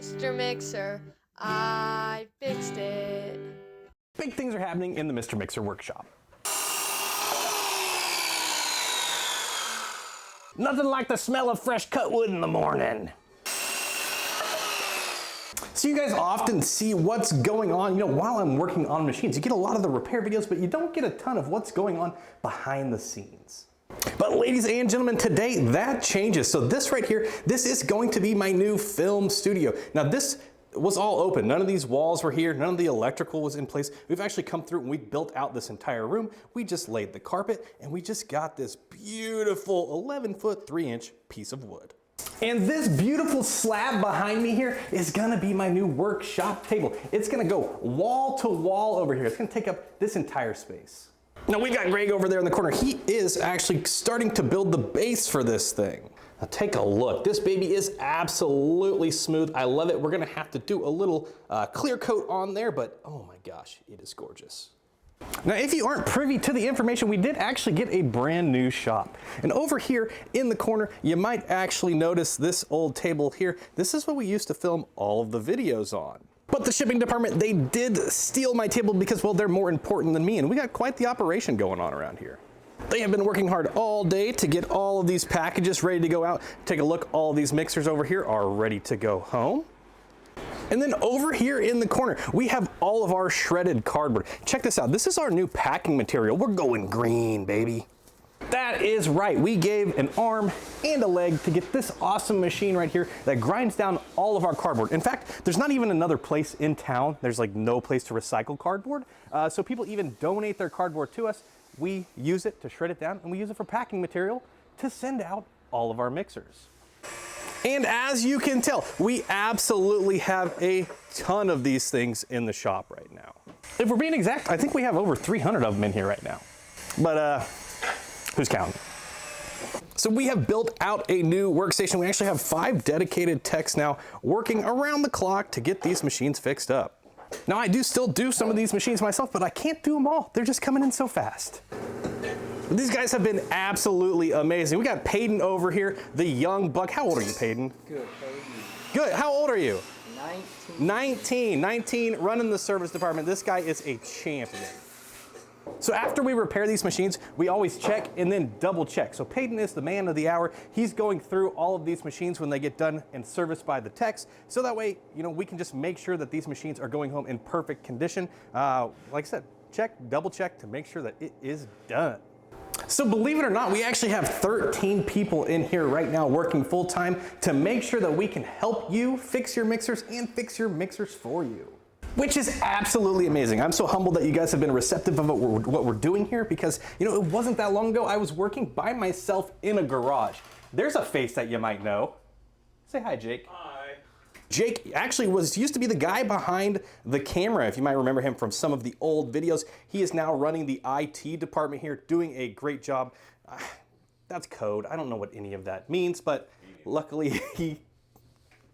Mr. Mixer, I fixed it. Big things are happening in the Mr. Mixer workshop. Nothing like the smell of fresh cut wood in the morning. So you guys often see what's going on, while I'm working on machines. You get a lot of the repair videos, but you don't get a ton of what's going on behind the scenes. But ladies and gentlemen, today that changes. So this right here, this is going to be my new film studio. Now this was all open. None of these walls were here. None of the electrical was in place. We've actually come through and we built out this entire room. We just laid the carpet and we just got this beautiful 11-foot 3-inch piece of wood. And this beautiful slab behind me here is gonna be my new workshop table. It's gonna go wall to wall over here. It's gonna take up this entire space. Now we got Greg over there in the corner. He is actually starting to build the base for this thing. Now take a look. This baby is absolutely smooth. I love it. We're gonna have to do a little clear coat on there, but oh my gosh, it is gorgeous. Now, if you aren't privy to the information, we did actually get a brand new shop. And over here in the corner, you might actually notice this old table here. This is what we used to film all of the videos on. But the shipping department, they did steal my table because, well, they're more important than me, and we got quite the operation going on around here. They have been working hard all day to get all of these packages ready to go out. Take a look, all these mixers over here are ready to go home. And then over here in the corner, we have all of our shredded cardboard. Check this out. This is our new packing material. We're going green, baby. That is right. We gave an arm and a leg to get this awesome machine right here that grinds down all of our cardboard. In fact, there's not even another place in town. There's like no place to recycle cardboard. So people even donate their cardboard to us. We use it to shred it down and we use it for packing material to send out all of our mixers. And as you can tell, we absolutely have a ton of these things in the shop right now. If we're being exact, I think we have over 300 of them in here right now. But who's counting? So we have built out a new workstation. We actually have 5 dedicated techs now working around the clock to get these machines fixed up. Now I do still do some of these machines myself, but I can't do them all. They're just coming in so fast. These guys have been absolutely amazing. We got Peyton over here, the young buck. How old are you, Peyton? Good, Good, how old are you? 19. 19, running the service department. This guy is a champion. So after we repair these machines, we always check and then double check. So Peyton is the man of the hour. He's going through all of these machines when they get done and serviced by the techs. So that way, we can just make sure that these machines are going home in perfect condition. Like I said, check, double check to make sure that it is done. So believe it or not, we actually have 13 people in here right now working full time to make sure that we can help you fix your mixers and fix your mixers for you. Which is absolutely amazing. I'm so humbled that you guys have been receptive of what we're doing here because, it wasn't that long ago I was working by myself in a garage. There's a face that you might know. Say hi, Jake. Hi. Jake actually used to be the guy behind the camera, if you might remember him from some of the old videos. He is now running the IT department here, doing a great job. That's code. I don't know what any of that means, but luckily he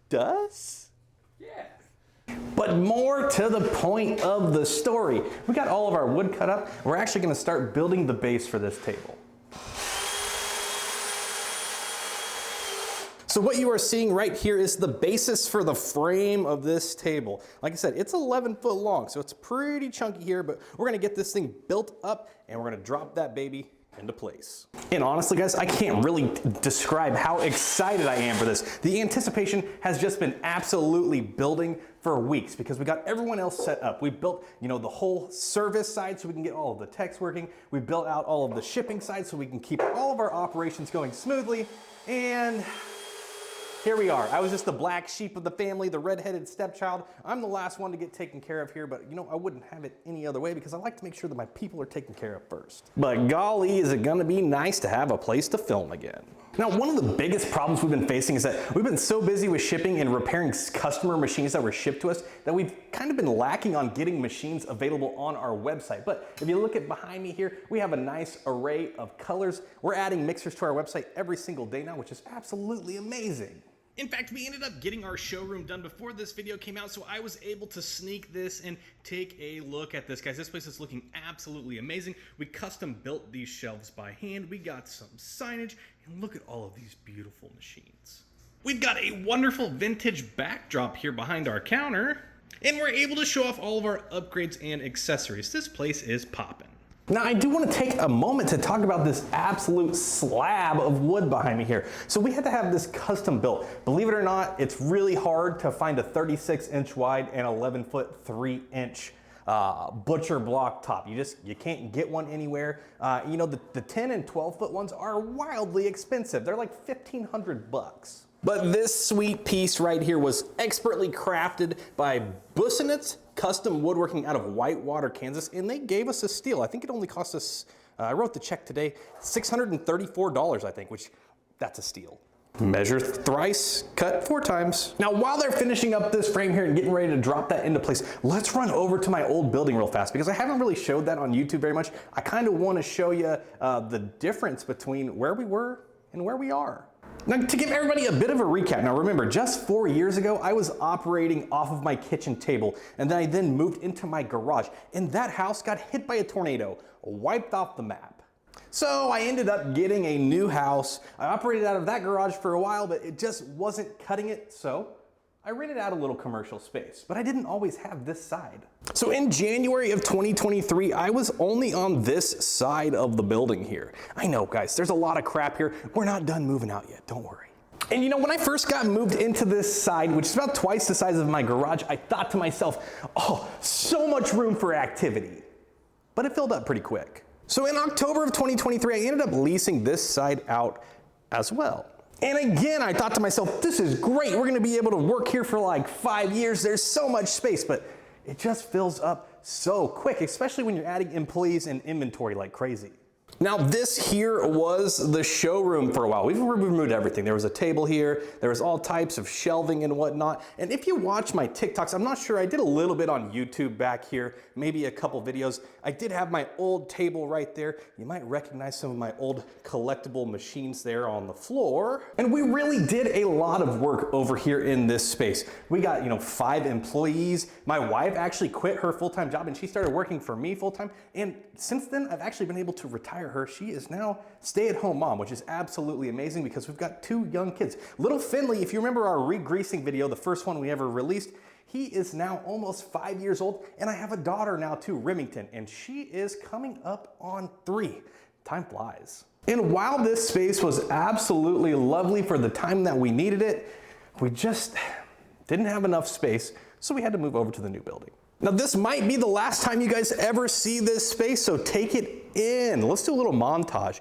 does? Yeah. But more to the point of the story. We got all of our wood cut up. We're actually gonna start building the base for this table. So what you are seeing right here is the basis for the frame of this table. Like I said, it's 11 foot long, so it's pretty chunky here, but we're gonna get this thing built up and we're gonna drop that baby into place. And honestly, guys, I can't really describe how excited I am for this. The anticipation has just been absolutely building for weeks because we got everyone else set up. We built, the whole service side so we can get all of the techs working. We built out all of the shipping side so we can keep all of our operations going smoothly. And here we are. I was just the black sheep of the family, the redheaded stepchild. I'm the last one to get taken care of here, but I wouldn't have it any other way because I like to make sure that my people are taken care of first. But golly, is it gonna be nice to have a place to film again. Now, one of the biggest problems we've been facing is that we've been so busy with shipping and repairing customer machines that were shipped to us that we've kind of been lacking on getting machines available on our website. But if you look at behind me here, we have a nice array of colors. We're adding mixers to our website every single day now, which is absolutely amazing. In fact, we ended up getting our showroom done before this video came out, so I was able to sneak this and take a look at this, guys. This place is looking absolutely amazing. We custom built these shelves by hand. We got some signage, and look at all of these beautiful machines. We've got a wonderful vintage backdrop here behind our counter, and we're able to show off all of our upgrades and accessories. This place is popping. Now, I do want to take a moment to talk about this absolute slab of wood behind me here. So we had to have this custom built. Believe it or not, it's really hard to find a 36-inch wide and 11-foot 3-inch butcher block top. You can't get one anywhere. You know, the 10 and 12-foot ones are wildly expensive. They're like $1,500. But this sweet piece right here was expertly crafted by Bussenitz Custom Woodworking out of Whitewater, Kansas, and they gave us a steal. I think it only cost us, I wrote the check today, $634, I think, which that's a steal. Measure thrice, cut 4 times. Now, while they're finishing up this frame here and getting ready to drop that into place, let's run over to my old building real fast because I haven't really showed that on YouTube very much. I kind of want to show you the difference between where we were and where we are. Now, to give everybody a bit of a recap, now remember, just 4 years ago, I was operating off of my kitchen table, and then I moved into my garage, and that house got hit by a tornado, wiped off the map. So I ended up getting a new house. I operated out of that garage for a while, but it just wasn't cutting it, so I rented out a little commercial space, but I didn't always have this side. So in January of 2023, I was only on this side of the building here. I know, guys, there's a lot of crap here. We're not done moving out yet, don't worry. And you know, when I first got moved into this side, which is about twice the size of my garage, I thought to myself, oh, so much room for activity. But it filled up pretty quick. So in October of 2023, I ended up leasing this side out as well. And again, I thought to myself, this is great. We're gonna be able to work here for like 5 years. There's so much space, but it just fills up so quick, especially when you're adding employees and inventory like crazy. Now, this here was the showroom for a while. We've removed everything. There was a table here. There was all types of shelving and whatnot. And if you watch my TikToks, I'm not sure, I did a little bit on YouTube back here, maybe a couple videos. I did have my old table right there. You might recognize some of my old collectible machines there on the floor. And we really did a lot of work over here in this space. We got, 5 employees. My wife actually quit her full-time job and she started working for me full-time. And since then, I've actually been able to retire her. She is now stay-at-home mom, which is absolutely amazing because we've got 2 young kids. Little Finley, if you remember our re-greasing video, the first one we ever released, he is now almost 5 years old, and I have a daughter now too, Remington, and she is coming up on 3. Time flies. And while this space was absolutely lovely for the time that we needed it, we just didn't have enough space, so we had to move over to the new building. Now, this might be the last time you guys ever see this space, so take it in. Let's do a little montage.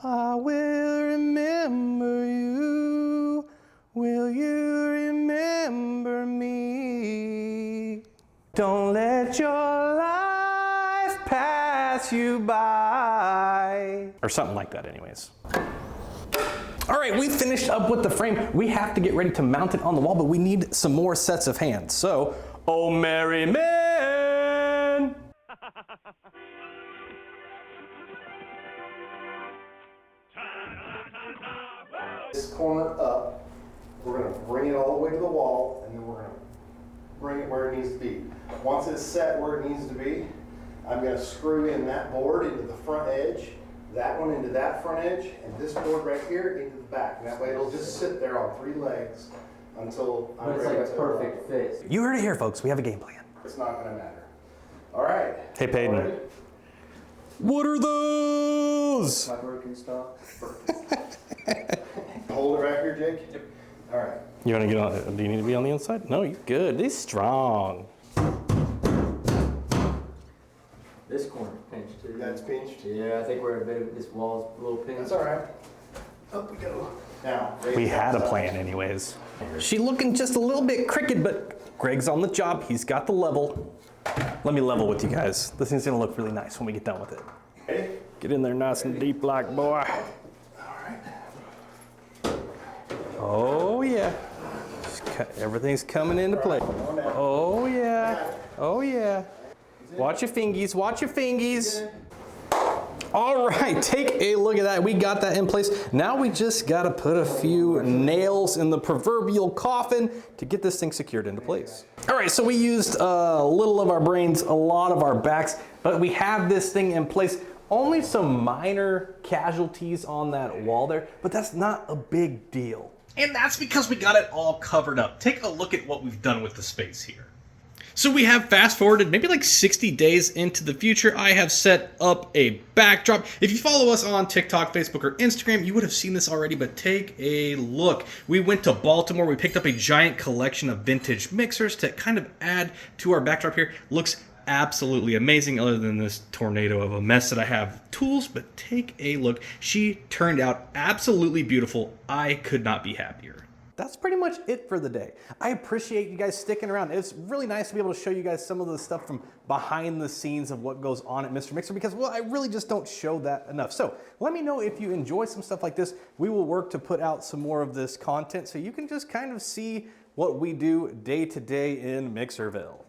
I will remember you. Will you remember me? Don't let your life pass you by. Or something like that anyways. All right, we finished up with the frame. We have to get ready to mount it on the wall, but we need some more sets of hands. So, oh, merry man. This corner up, we're going to bring it all the way to the wall, and then we're going to bring it where it needs to be. Once it's set where it needs to be, I'm going to screw in that board into the front edge, that one into that front edge, and this board right here into the back. And that way it'll just sit there on 3 legs until I'm ready to. It's like a perfect fit. You heard it here, folks. We have a game plan. It's not going to matter. All right. Hey, Peyton. Ready? What are those? My working style. Hold it right here, Jake. Yep. All right. You want to get on? Do you need to be on the inside? No, you're good. He's strong. This corner pinched too. That's pinched. Yeah, I think we're a bit of this wall's a little pinched. That's all right. Up we go. Now, We had a plan anyways. She looking just a little bit crooked, but Greg's on the job. He's got the level. Let me level with you guys. This thing's gonna look really nice when we get done with it. Ready? Get in there nice and deep like boy. All right. Oh yeah. Everything's coming into place. Oh yeah. Oh yeah. Watch your fingies, watch your fingies. All right, take a look at that. We got that in place. Now we just gotta put a few nails in the proverbial coffin to get this thing secured into place. All right, so we used a little of our brains, a lot of our backs, but we have this thing in place. Only some minor casualties on that wall there, but that's not a big deal. And that's because we got it all covered up. Take a look at what we've done with the space here. So we have fast forwarded maybe like 60 days into the future. I have set up a backdrop. If you follow us on TikTok, Facebook, or Instagram, you would have seen this already, but take a look. We went to Baltimore. We picked up a giant collection of vintage mixers to kind of add to our backdrop here. Looks absolutely amazing, other than this tornado of a mess that I have tools, but take a look. She turned out absolutely beautiful. I could not be happier. That's pretty much it for the day. I appreciate you guys sticking around. It's really nice to be able to show you guys some of the stuff from behind the scenes of what goes on at Mr. Mixer, because, well, I really just don't show that enough. So let me know if you enjoy some stuff like this. We will work to put out some more of this content so you can just kind of see what we do day to day in Mixerville.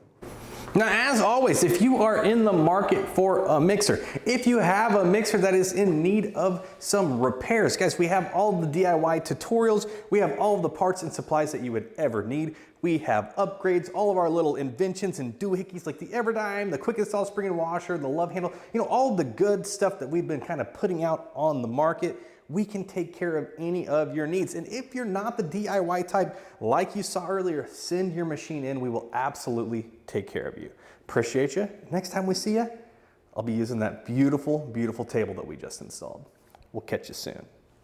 Now, as always, if you are in the market for a mixer, if you have a mixer that is in need of some repairs, guys, we have all the DIY tutorials. We have all of the parts and supplies that you would ever need. We have upgrades, all of our little inventions and doohickeys like the Everdyne, the quick install spring and washer, the love handle, you know, all the good stuff that we've been kind of putting out on the market. We can take care of any of your needs. And if you're not the DIY type, like you saw earlier, send your machine in. We will absolutely take care of you. Appreciate you. Next time we see you, I'll be using that beautiful, beautiful table that we just installed. We'll catch you soon.